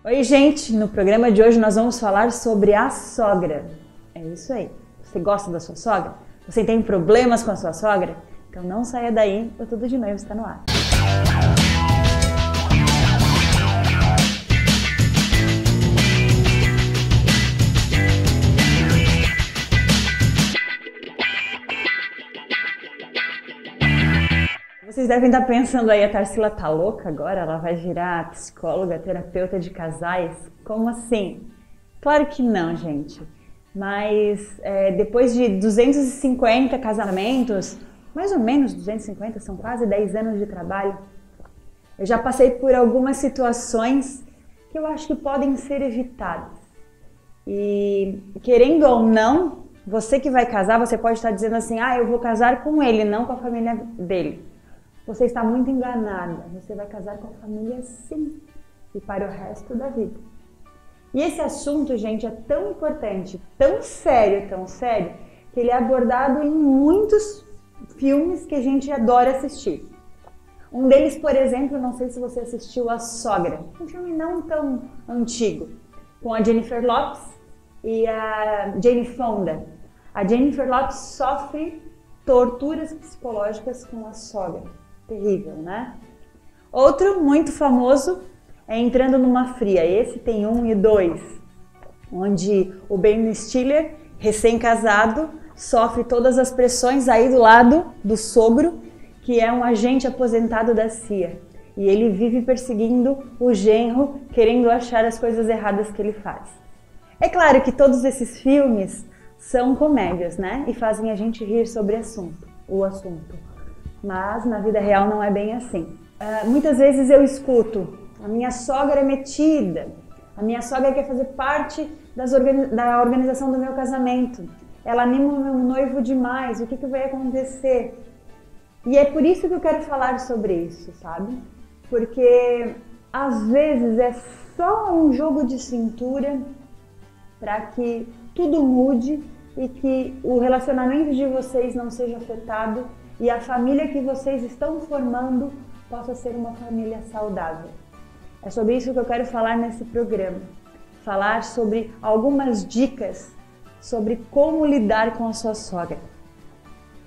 Oi, gente! No programa de hoje nós vamos falar sobre a sogra. É isso aí. Você gosta da sua sogra? Você tem problemas com a sua sogra? Então não saia daí, o Tudo de Noivo está no ar. Vocês devem estar pensando aí, a Tarsila tá louca agora? Ela vai virar psicóloga, terapeuta de casais? Como assim? Claro que não, gente. Mas depois de 250 casamentos, mais ou menos 250, são quase 10 anos de trabalho, eu já passei por algumas situações que eu acho que podem ser evitadas. E querendo ou não, você que vai casar, você pode estar dizendo assim, eu vou casar com ele, não com a família dele. Você está muito enganada, você vai casar com a família sim, e para o resto da vida. E esse assunto, gente, é tão importante, tão sério, que ele é abordado em muitos filmes que a gente adora assistir. Um deles, por exemplo, não sei se você assistiu A Sogra, um filme não tão antigo, com a Jennifer Lopez e a Jane Fonda. A Jennifer Lopez sofre torturas psicológicas com a sogra. Terrível, né? Outro muito famoso é Entrando numa Fria. Esse tem 1 e 2, onde o Ben Stiller, recém-casado, sofre todas as pressões aí do lado do sogro, que é um agente aposentado da CIA. E ele vive perseguindo o genro, querendo achar as coisas erradas que ele faz. É claro que todos esses filmes são comédias, né? E fazem a gente rir sobre o assunto. Mas na vida real não é bem assim. Muitas vezes eu escuto, a minha sogra é metida, a minha sogra quer fazer parte da organização do meu casamento, ela anima o meu noivo demais, o que vai acontecer? E é por isso que eu quero falar sobre isso, sabe? Porque às vezes é só um jogo de cintura para que tudo mude e que o relacionamento de vocês não seja afetado e a família que vocês estão formando possa ser uma família saudável. É sobre isso que eu quero falar nesse programa. Falar sobre algumas dicas sobre como lidar com a sua sogra.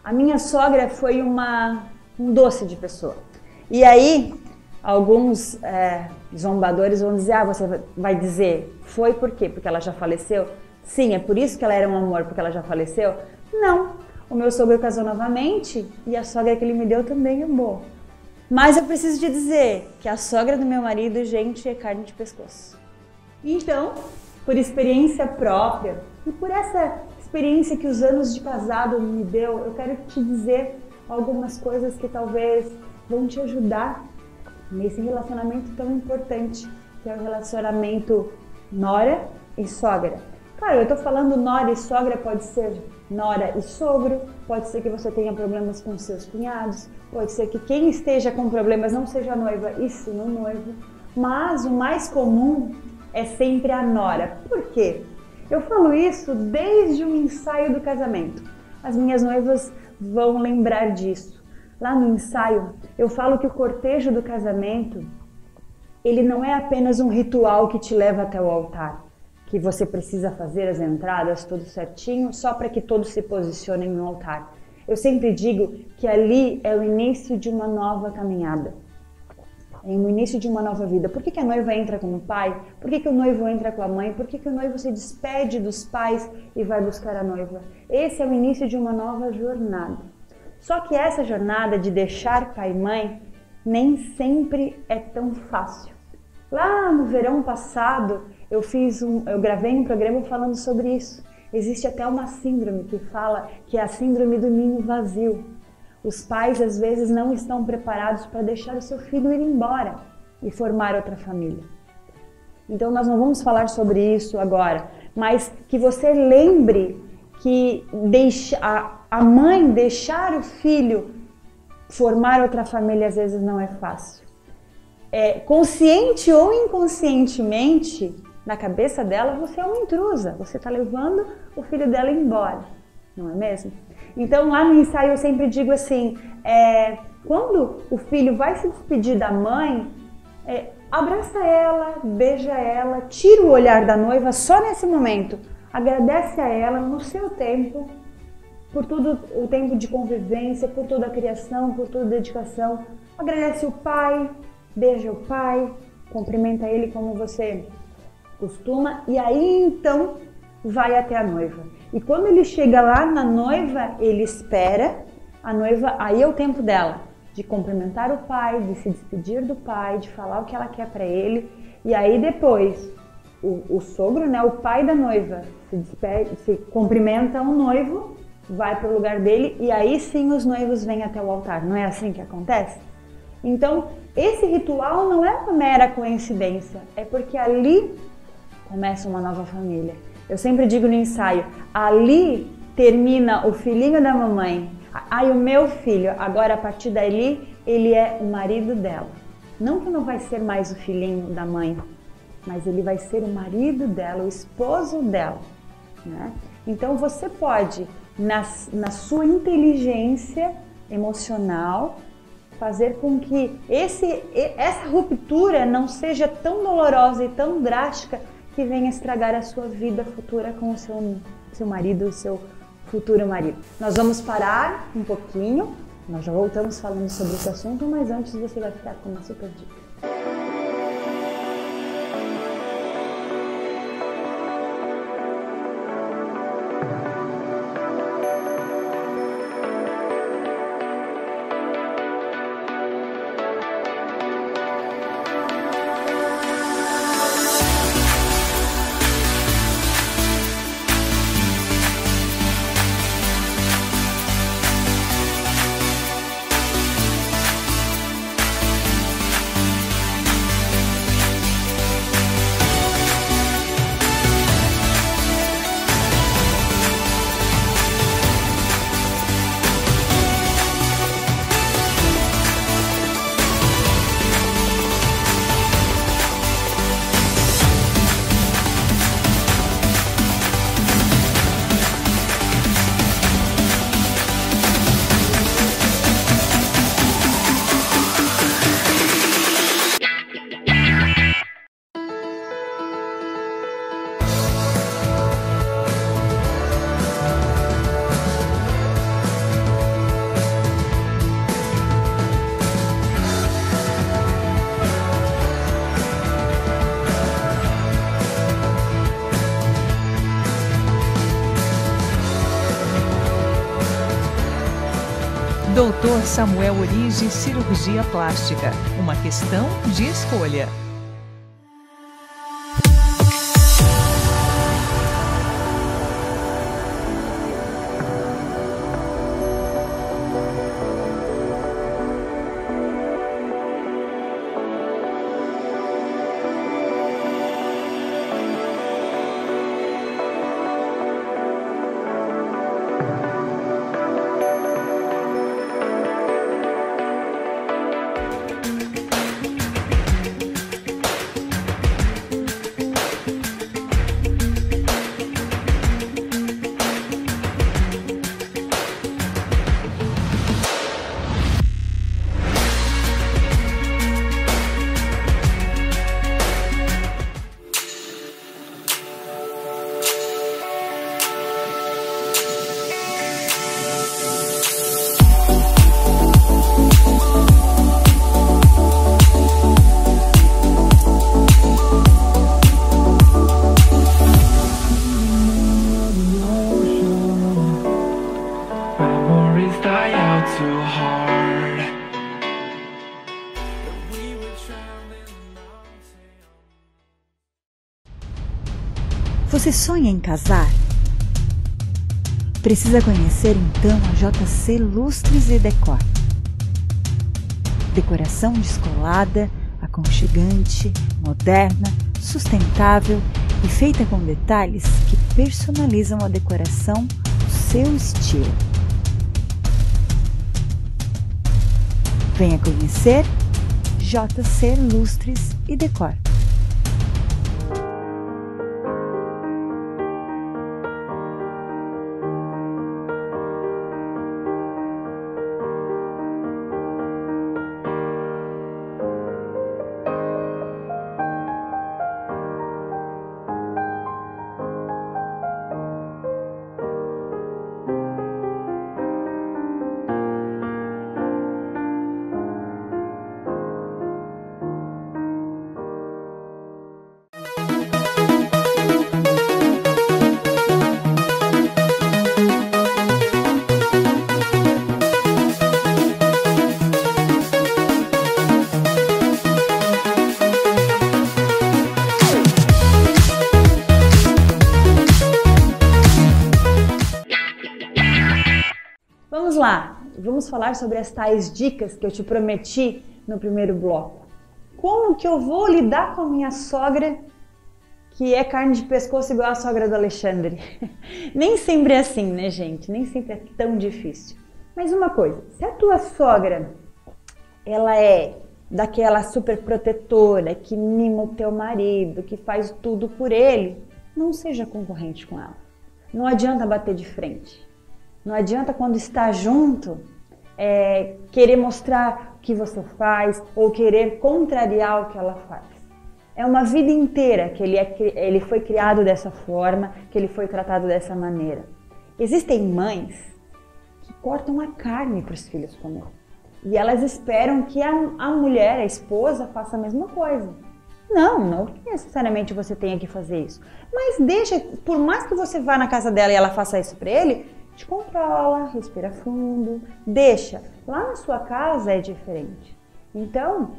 A minha sogra foi um doce de pessoa. E aí, alguns zombadores vão dizer, você vai dizer, foi por quê? Porque ela já faleceu? Sim, é por isso que ela era um amor, porque ela já faleceu? Não. O meu sogro casou novamente e a sogra que ele me deu também é boa. Mas eu preciso te dizer que a sogra do meu marido, gente, é carne de pescoço. Então, por experiência própria e por essa experiência que os anos de casado me deu, eu quero te dizer algumas coisas que talvez vão te ajudar nesse relacionamento tão importante, que é o relacionamento nora e sogra. Claro, eu estou falando nora e sogra, pode ser nora e sogro, pode ser que você tenha problemas com seus cunhados, pode ser que quem esteja com problemas não seja a noiva e sim o noivo, mas o mais comum é sempre a nora. Por quê? Eu falo isso desde o ensaio do casamento. As minhas noivas vão lembrar disso. Lá no ensaio, eu falo que o cortejo do casamento, ele não é apenas um ritual que te leva até o altar, que você precisa fazer as entradas tudo certinho, só para que todos se posicionem no altar. Eu sempre digo que ali é o início de uma nova caminhada, é o início de uma nova vida. Por que a noiva entra com o pai? Por que o noivo entra com a mãe? Por que o noivo se despede dos pais e vai buscar a noiva? Esse é o início de uma nova jornada. Só que essa jornada de deixar pai e mãe nem sempre é tão fácil. Lá no verão passado, eu gravei um programa falando sobre isso. Existe até uma síndrome que fala que é a síndrome do ninho vazio. Os pais às vezes não estão preparados para deixar o seu filho ir embora e formar outra família. Então nós não vamos falar sobre isso agora, mas que você lembre que a mãe deixar o filho formar outra família às vezes não é fácil. Consciente ou inconscientemente, na cabeça dela, você é uma intrusa, você está levando o filho dela embora, não é mesmo? Então lá no ensaio eu sempre digo assim, quando o filho vai se despedir da mãe, abraça ela, beija ela, tira o olhar da noiva só nesse momento. Agradece a ela no seu tempo, por todo o tempo de convivência, por toda a criação, por toda a dedicação. Agradece o pai, beija o pai, cumprimenta ele como você costuma e aí então vai até a noiva. E quando ele chega lá na noiva, ele espera a noiva, aí é o tempo dela de cumprimentar o pai, de se despedir do pai, de falar o que ela quer para ele. E aí depois o sogro, né, o pai da noiva, se despede, se cumprimenta o noivo, vai para o lugar dele e aí sim os noivos vêm até o altar. Não é assim que acontece? Então, esse ritual não é uma mera coincidência, é porque ali começa uma nova família. Eu sempre digo no ensaio, ali termina o filhinho da mamãe. Ai, o meu filho, agora a partir dali, ele é o marido dela. Não que não vai ser mais o filhinho da mãe, mas ele vai ser o marido dela, o esposo dela, né? Então você pode, na sua inteligência emocional, fazer com que essa ruptura não seja tão dolorosa e tão drástica que venha estragar a sua vida futura com o seu marido, o seu futuro marido. Nós vamos parar um pouquinho, nós já voltamos falando sobre esse assunto, mas antes você vai ficar com uma super dica. Dr. Samuel Origi Cirurgia Plástica, uma questão de escolha. Você sonha em casar? Precisa conhecer então a JC Lustres e Decor. Decoração descolada, aconchegante, moderna, sustentável e feita com detalhes que personalizam a decoração do seu estilo. Venha conhecer JC Lustres e Decor. lá, vamos falar sobre as tais dicas que eu te prometi no primeiro bloco. Como que eu vou lidar com a minha sogra, que é carne de pescoço igual a sogra do Alexandre? Nem sempre é assim, né, gente? Nem sempre é tão difícil. Mas uma coisa, se a tua sogra, ela é daquela super protetora, que mima o teu marido, que faz tudo por ele, não seja concorrente com ela. Não adianta bater de frente. Não adianta quando está junto, querer mostrar o que você faz ou querer contrariar o que ela faz. É uma vida inteira que ele foi criado dessa forma, que ele foi tratado dessa maneira. Existem mães que cortam a carne para os filhos comer. E elas esperam que a mulher, a esposa, faça a mesma coisa. Não necessariamente você tenha que fazer isso. Mas deixa, por mais que você vá na casa dela e ela faça isso para ele, te controla, respira fundo, deixa. Lá na sua casa é diferente. Então,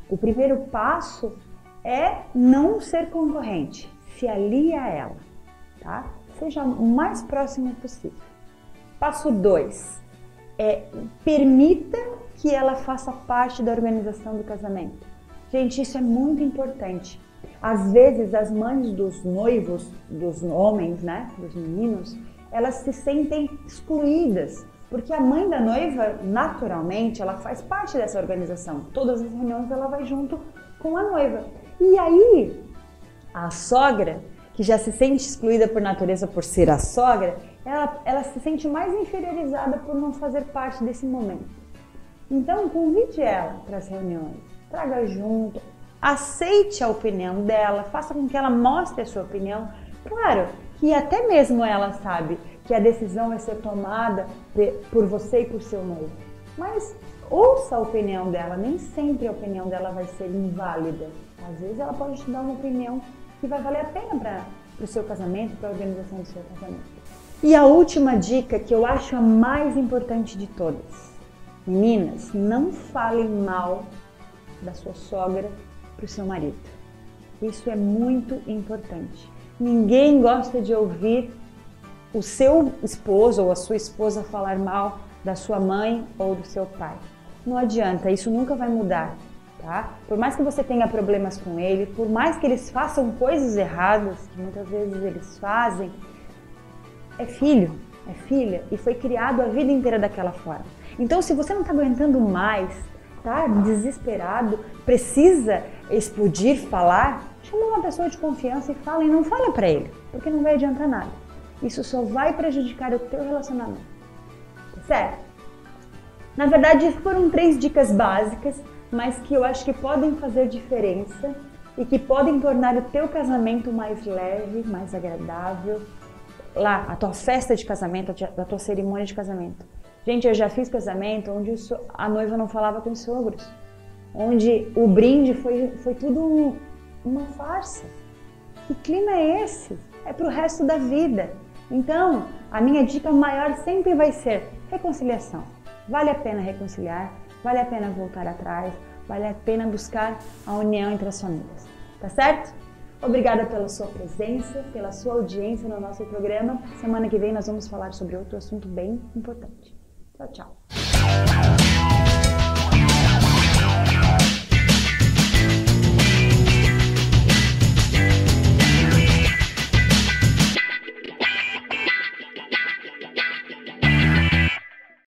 o primeiro passo é não ser concorrente. Se alie a ela, tá? Seja o mais próximo possível. Passo 2. Permita que ela faça parte da organização do casamento. Gente, isso é muito importante. Às vezes, as mães dos noivos, dos homens, né, dos meninos, elas se sentem excluídas, porque a mãe da noiva, naturalmente, ela faz parte dessa organização. Todas as reuniões ela vai junto com a noiva. E aí, a sogra, que já se sente excluída por natureza por ser a sogra, ela se sente mais inferiorizada por não fazer parte desse momento. Então, convide ela para as reuniões, traga junto, aceite a opinião dela, faça com que ela mostre a sua opinião. Claro que até mesmo ela sabe que a decisão vai ser tomada por você e por seu noivo, mas ouça a opinião dela, nem sempre a opinião dela vai ser inválida. Às vezes ela pode te dar uma opinião que vai valer a pena para o seu casamento, para a organização do seu casamento. E a última dica, que eu acho a mais importante de todas. Meninas, não falem mal da sua sogra para o seu marido. Isso é muito importante. Ninguém gosta de ouvir o seu esposo ou a sua esposa falar mal da sua mãe ou do seu pai. Não adianta, isso nunca vai mudar, tá? Por mais que você tenha problemas com ele, por mais que eles façam coisas erradas, que muitas vezes eles fazem, é filho, é filha e foi criado a vida inteira daquela forma. Então, se você não está aguentando mais, tá desesperado, precisa explodir, falar, chama uma pessoa de confiança e fala, e não fala para ele, porque não vai adiantar nada. Isso só vai prejudicar o teu relacionamento, certo? Na verdade, foram 3 dicas básicas, mas que eu acho que podem fazer diferença e que podem tornar o teu casamento mais leve, mais agradável. Lá, a tua festa de casamento, a tua cerimônia de casamento. Gente, eu já fiz casamento onde a noiva não falava com os sogros, onde o brinde foi tudo uma farsa. Que clima é esse? É pro resto da vida. Então, a minha dica maior sempre vai ser reconciliação. Vale a pena reconciliar, vale a pena voltar atrás, vale a pena buscar a união entre as famílias. Tá certo? Obrigada pela sua presença, pela sua audiência no nosso programa. Semana que vem nós vamos falar sobre outro assunto bem importante. Tchau, tchau.